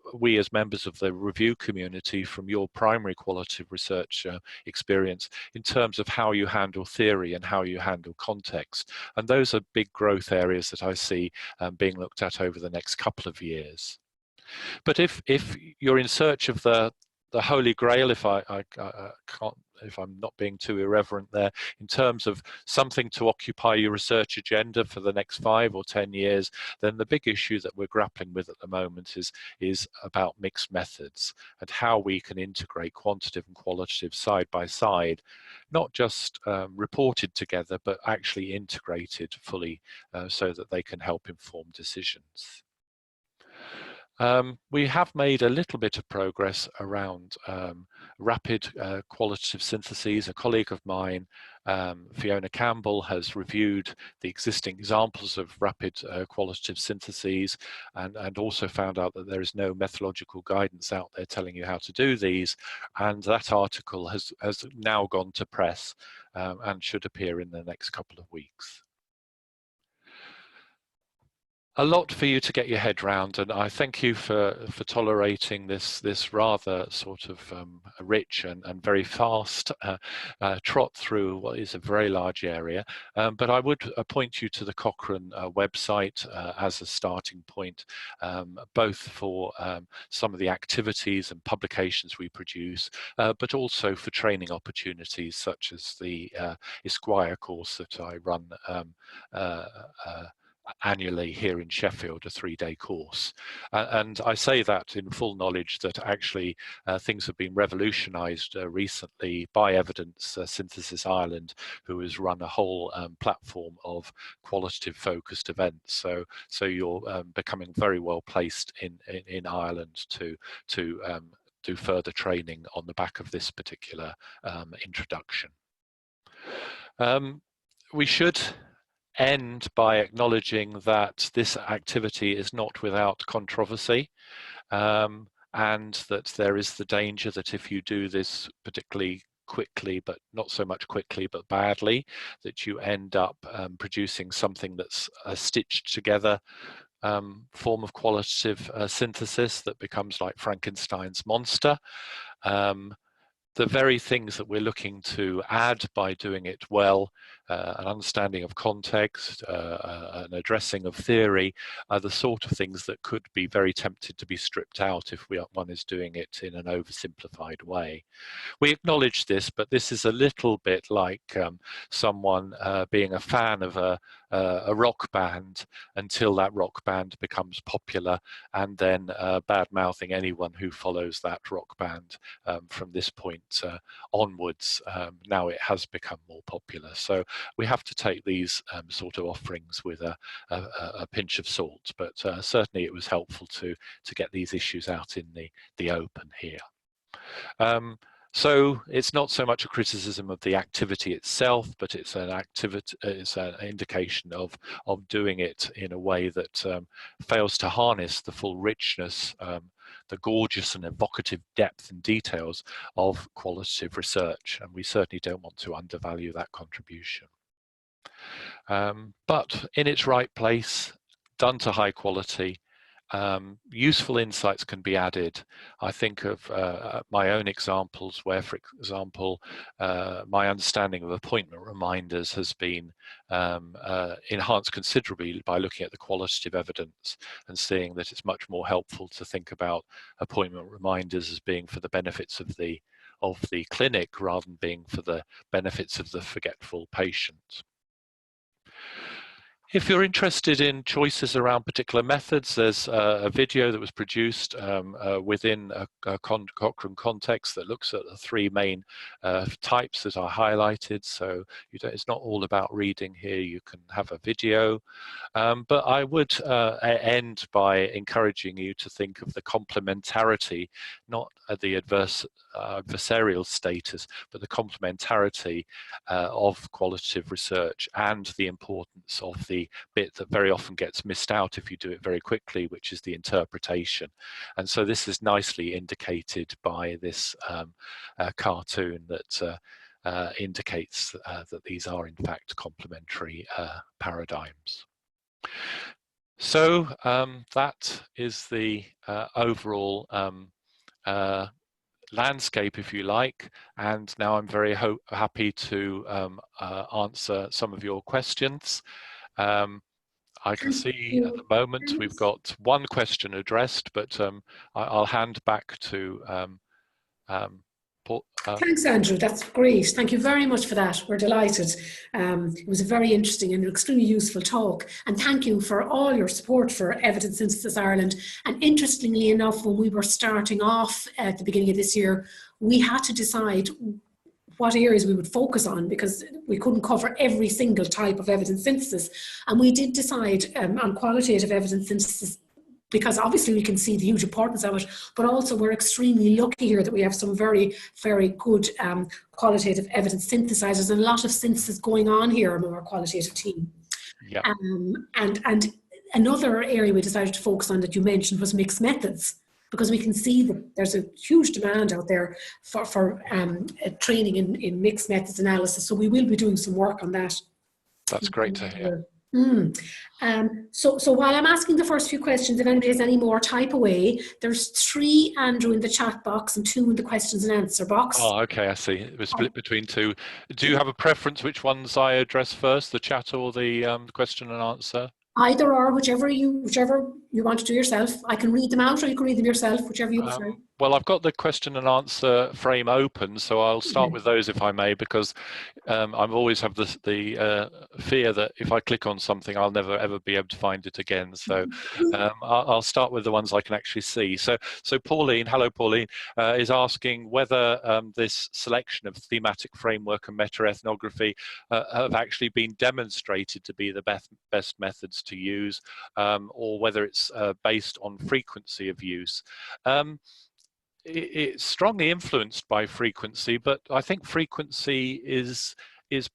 members of the review community from your primary qualitative research experience in terms of how you handle theory and how you handle context. And those are big growth areas that I see being looked at over the next couple of years. But if you're in search of the Holy Grail, if if I'm not being too irreverent there, in terms of something to occupy your research agenda for the next 5 or 10 years, then the big issue that we're grappling with at the moment is about mixed methods and how we can integrate quantitative and qualitative side by side, not just reported together, but actually integrated fully so that they can help inform decisions. We have made a little bit of progress around rapid qualitative syntheses. A colleague of mine, Fiona Campbell, has reviewed the existing examples of rapid qualitative syntheses and also found out that there is no methodological guidance out there telling you how to do these. And that article has now gone to press and should appear in the next couple of weeks. A lot for you to get your head round, and I thank you for tolerating this rather sort of rich and very fast trot through what is a very large area. But I would point you to the Cochrane website as a starting point, both for some of the activities and publications we produce, but also for training opportunities such as the SCHARR course that I run annually here in Sheffield, a 3-day course. And I say that in full knowledge that actually things have been revolutionized recently by Evidence Synthesis Ireland, who has run a whole platform of qualitative focused events. So you're becoming very well placed in Ireland to do further training on the back of this particular introduction. We should end by acknowledging that this activity is not without controversy, and that there is the danger that if you do this particularly quickly, but not so much quickly, but badly, that you end up producing something that's a stitched together form of qualitative synthesis that becomes like Frankenstein's monster. The very things that we're looking to add by doing it well an understanding of context, an addressing of theory, are the sort of things that could be very tempted to be stripped out if one is doing it in an oversimplified way. We acknowledge this, but this is a little bit like someone being a fan of a rock band until that rock band becomes popular, and then bad-mouthing anyone who follows that rock band from this point onwards. Now it has become more popular. So we have to take these sort of offerings with a pinch of salt, but certainly it was helpful to get these issues out in the open here. So it's not so much a criticism of the activity itself, but it's an indication of doing it in a way that fails to harness the full richness, the gorgeous and evocative depth and details of qualitative research, and we certainly don't want to undervalue that contribution. But in its right place, done to high quality, useful insights can be added. I think of my own examples where, for example, my understanding of appointment reminders has been enhanced considerably by looking at the qualitative evidence and seeing that it's much more helpful to think about appointment reminders as being for the benefits of the clinic rather than being for the benefits of the forgetful patient. If you're interested in choices around particular methods, there's a video that was produced within a Cochrane context that looks at the three main types that are highlighted. So it's not all about reading here, you can have a video. But I would end by encouraging you to think of the complementarity, not the adversarial status, but the complementarity of qualitative research and the importance of the bit that very often gets missed out if you do it very quickly, which is the interpretation. And so this is nicely indicated by this cartoon that indicates that these are in fact complementary paradigms. So that is the overall landscape, if you like, and now I'm very happy to answer some of your questions. I can see at the moment we've got one question addressed, but I'll hand back to Paul. Thanks, Andrew. That's great. Thank you very much for that. We're delighted. It was a very interesting and extremely useful talk. And thank you for all your support for Evidence Synthesis Ireland. And interestingly enough, when we were starting off at the beginning of this year, we had to decide what areas we would focus on because we couldn't cover every single type of evidence synthesis. And we did decide on qualitative evidence synthesis because obviously we can see the huge importance of it, but also we're extremely lucky here that we have some very, very good qualitative evidence synthesizers and a lot of synthesis going on here among our qualitative team. Yeah. And another area we decided to focus on that you mentioned was mixed methods, because we can see that there's a huge demand out there for training in mixed methods analysis. So we will be doing some work on that. That's great to hear. So while I'm asking the first few questions, if anybody has any more, type away. There's 3, Andrew, in the chat box and 2 in the questions and answer box. Oh, okay, I see. It was split between 2. Do you have a preference which ones I address first, the chat or the question and answer? Either or, whichever you want to do yourself. I can read them out or you can read them yourself, whichever you prefer. Well, I've got the question and answer frame open, so I'll start with those if I may, because I always have the fear that if I click on something, I'll never ever be able to find it again. So I'll start with the ones I can actually see. So Pauline, hello Pauline, is asking whether this selection of thematic framework and meta-ethnography have actually been demonstrated to be the best methods to use, or whether it's based on frequency of use. It's strongly influenced by frequency, but I think frequency is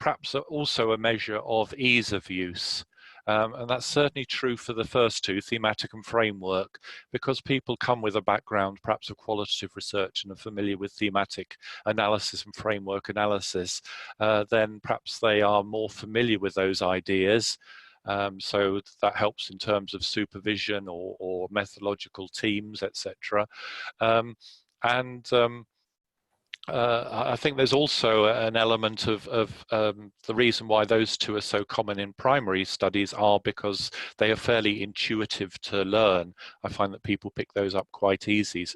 perhaps also a measure of ease of use. And that's certainly true for the first 2, thematic and framework, because people come with a background perhaps of qualitative research and are familiar with thematic analysis and framework analysis, then perhaps they are more familiar with those ideas. So that helps in terms of supervision or methodological teams, etc. I think there's also an element of the reason why those two are so common in primary studies are because they are fairly intuitive to learn. I find that people pick those up quite easily.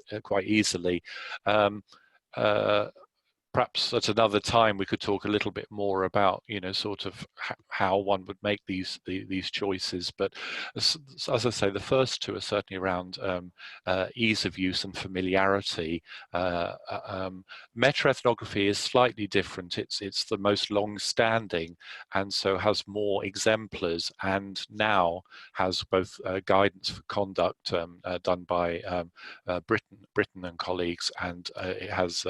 Perhaps at another time we could talk a little bit more about, you know, sort of how one would make these choices. But as I say, the first two are certainly around ease of use and familiarity. Meta-ethnography is slightly different. It's the most long-standing, and so has more exemplars, and now has both guidance for conduct done by Britton and colleagues, and it has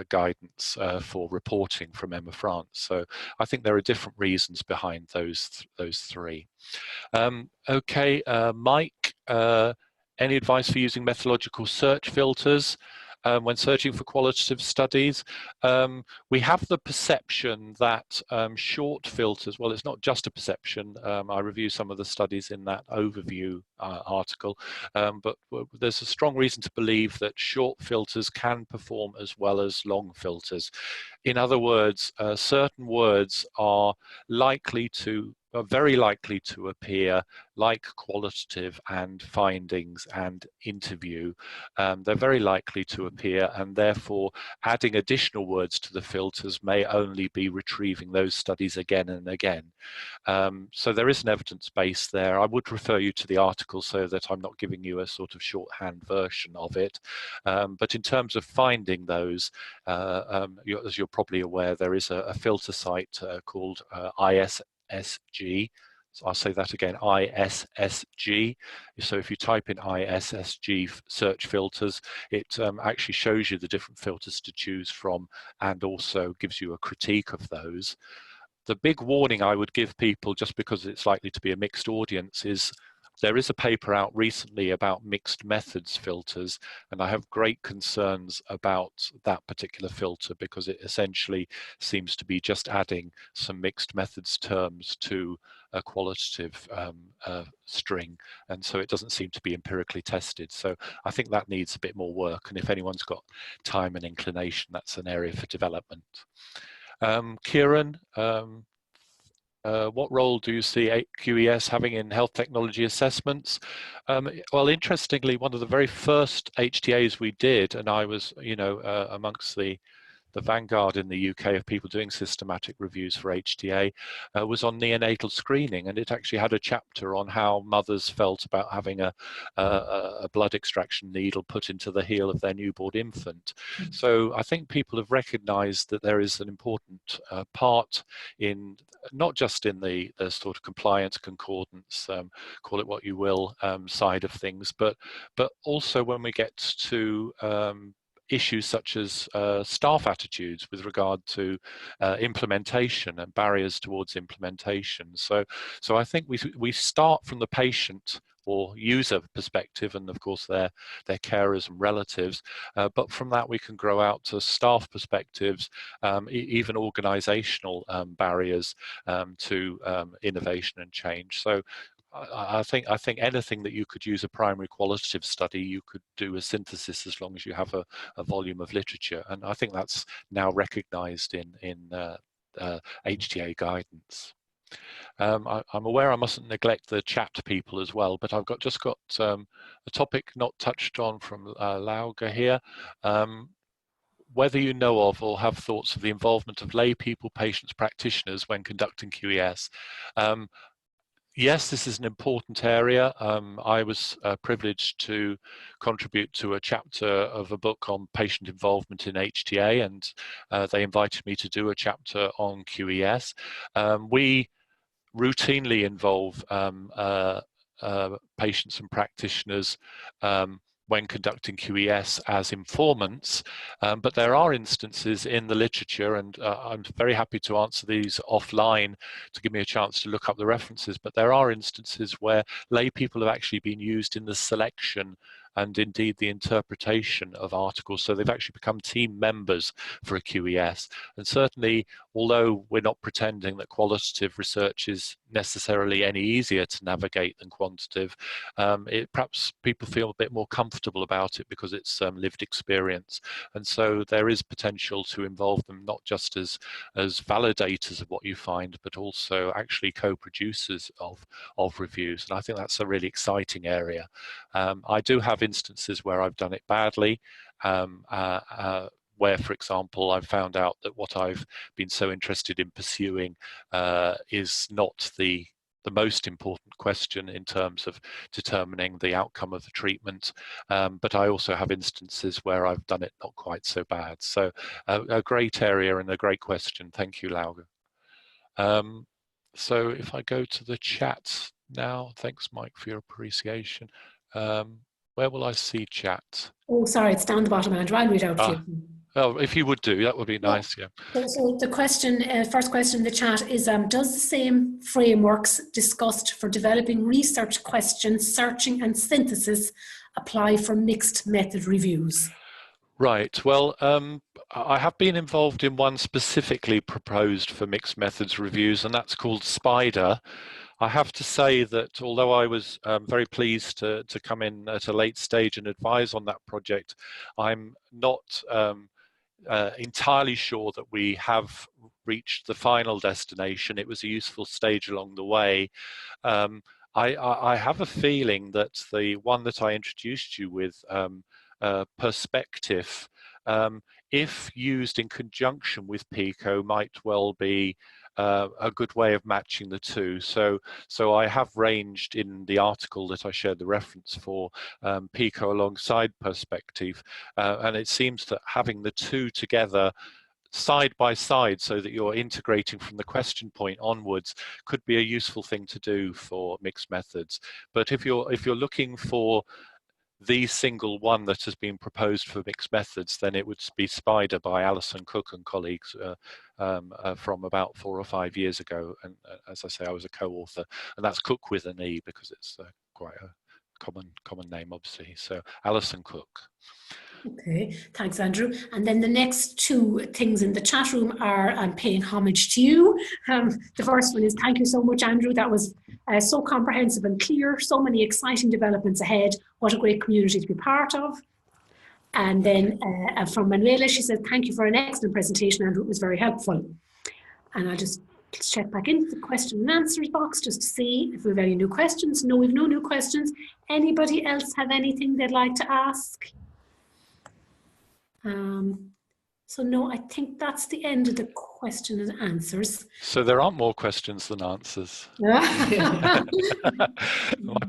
guidance for reporting from Emma France. So I think there are different reasons behind those three. Okay, Mike, any advice for using methodological search filters when searching for qualitative studies? We have the perception that short filters, well, it's not just a perception. I review some of the studies in that overview article, but there's a strong reason to believe that short filters can perform as well as long filters. In other words, certain words are very likely to appear like qualitative and findings and interview. They're very likely to appear, and therefore adding additional words to the filters may only be retrieving those studies again and again. So there is an evidence base there. I would refer you to the article so that I'm not giving you a sort of shorthand version of it. But in terms of finding those, as you're probably aware, there is a filter site called ISSG. So I'll say that again, ISSG. So if you type in ISSG search filters, it actually shows you the different filters to choose from and also gives you a critique of those. The big warning I would give people, just because it's likely to be a mixed audience, is there is a paper out recently about mixed methods filters, and I have great concerns about that particular filter because it essentially seems to be just adding some mixed methods terms to a qualitative string, and so it doesn't seem to be empirically tested. So I think that needs a bit more work, and if anyone's got time and inclination, that's an area for development. Kieran, what role do you see QES having in health technology assessments? Well, interestingly, one of the very first HTAs we did, and I was, you know, amongst the vanguard in the UK of people doing systematic reviews for HTA, was on neonatal screening, and it actually had a chapter on how mothers felt about having a blood extraction needle put into the heel of their newborn infant. So I think people have recognized that there is an important part in, not just in the sort of compliance, concordance, call it what you will, side of things, but also when we get to issues such as staff attitudes with regard to implementation and barriers towards implementation. So I think we start from the patient or user perspective, and of course their carers and relatives, but from that we can grow out to staff perspectives, even organizational barriers to innovation and change. So I think anything that you could use a primary qualitative study, you could do a synthesis as long as you have a volume of literature, and I think that's now recognised in HTA guidance. I'm aware I mustn't neglect the chat people as well, but I've just got a topic not touched on from Lauga here. Whether you know of or have thoughts of the involvement of lay people, patients, practitioners when conducting QES. Yes, this is an important area. I was privileged to contribute to a chapter of a book on patient involvement in HTA, and they invited me to do a chapter on QES. We routinely involve patients and practitioners when conducting QES as informants, but there are instances in the literature, and I'm very happy to answer these offline to give me a chance to look up the references, but there are instances where lay people have actually been used in the selection and indeed the interpretation of articles. So they've actually become team members for a QES. And certainly, although we're not pretending that qualitative research is necessarily any easier to navigate than quantitative, perhaps people feel a bit more comfortable about it because it's lived experience. And so there is potential to involve them not just as validators of what you find, but also actually co-producers of reviews. And I think that's a really exciting area. I do have instances where I've done it badly, where, for example, I've found out that what I've been so interested in pursuing is not the most important question in terms of determining the outcome of the treatment. But I also have instances where I've done it not quite so bad. So a great area and a great question. Thank you, Lauga. So if I go to the chat now, thanks, Mike, for your appreciation. Where will I see chat? Oh, sorry, it's down the bottom, Andrew. I'll read out for you. Oh, if you would do, that would be nice, yeah. So the question, first question in the chat is, does the same frameworks discussed for developing research questions, searching and synthesis apply for mixed method reviews? Right, well, I have been involved in one specifically proposed for mixed methods reviews, and that's called SPIDER. I have to say that although I was very pleased to come in at a late stage and advise on that project, I'm not entirely sure that we have reached the final destination. It was a useful stage along the way. I have a feeling that the one that I introduced you with, perspective, if used in conjunction with PICO, might well be a good way of matching the two. So I have ranged in the article that I shared the reference for PICO alongside perspective, and it seems that having the two together side by side so that you're integrating from the question point onwards could be a useful thing to do for mixed methods. But if you're looking for the single one that has been proposed for mixed methods, then it would be SPIDER by Alison Cook and colleagues from about 4 or 5 years ago. And as I say, I was a co-author, and that's Cook with an E because it's quite a common name, obviously. So Alison Cook. Okay, thanks, Andrew. And then the next two things in the chat room are I'm paying homage to you. The first one is thank you so much, Andrew. That was so comprehensive and clear. So many exciting developments ahead. What a great community to be part of. And then from Manuela, she said, thank you for an excellent presentation, Andrew. It was very helpful. And I'll just check back into the question and answers box just to see if we have any new questions. No, we've no new questions. Anybody else have anything they'd like to ask? So no, I think that's the end of the question and answers. So there aren't more questions than answers. My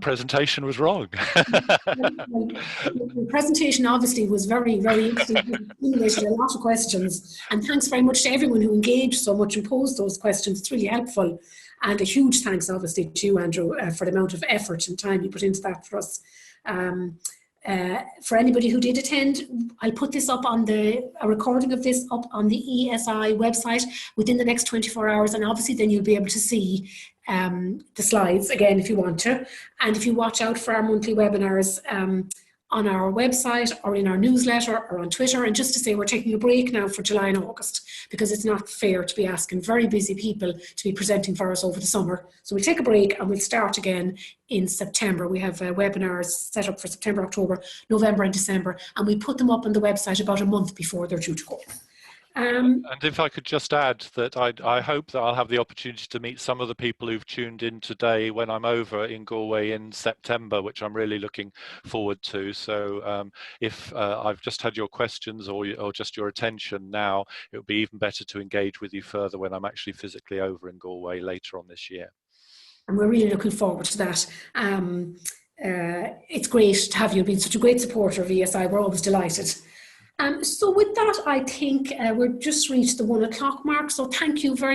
presentation was wrong. The presentation obviously was very, very interesting. It a lot of questions. And thanks very much to everyone who engaged so much and posed those questions. It's really helpful. And a huge thanks obviously to you, Andrew, for the amount of effort and time you put into that for us. For anybody who did attend, I'll put this up on a recording of this up on the ESI website within the next 24 hours, and obviously then you'll be able to see the slides again if you want to. And if you watch out for our monthly webinars on our website or in our newsletter or on Twitter, and just to say we're taking a break now for July and August because it's not fair to be asking very busy people to be presenting for us over the summer. So we'll take a break and we'll start again in September. We have webinars set up for September, October, November and December, and we put them up on the website about a month before they're due to go. And if I could just add that I hope that I'll have the opportunity to meet some of the people who've tuned in today when I'm over in Galway in September, which I'm really looking forward to. So if I've just had your questions or just your attention now, it would be even better to engage with you further when I'm actually physically over in Galway later on this year. And we're really looking forward to that. It's great to have you. You've been such a great supporter of ESI. We're always delighted. So with that, I think we've just reached the 1 o'clock mark. So thank you very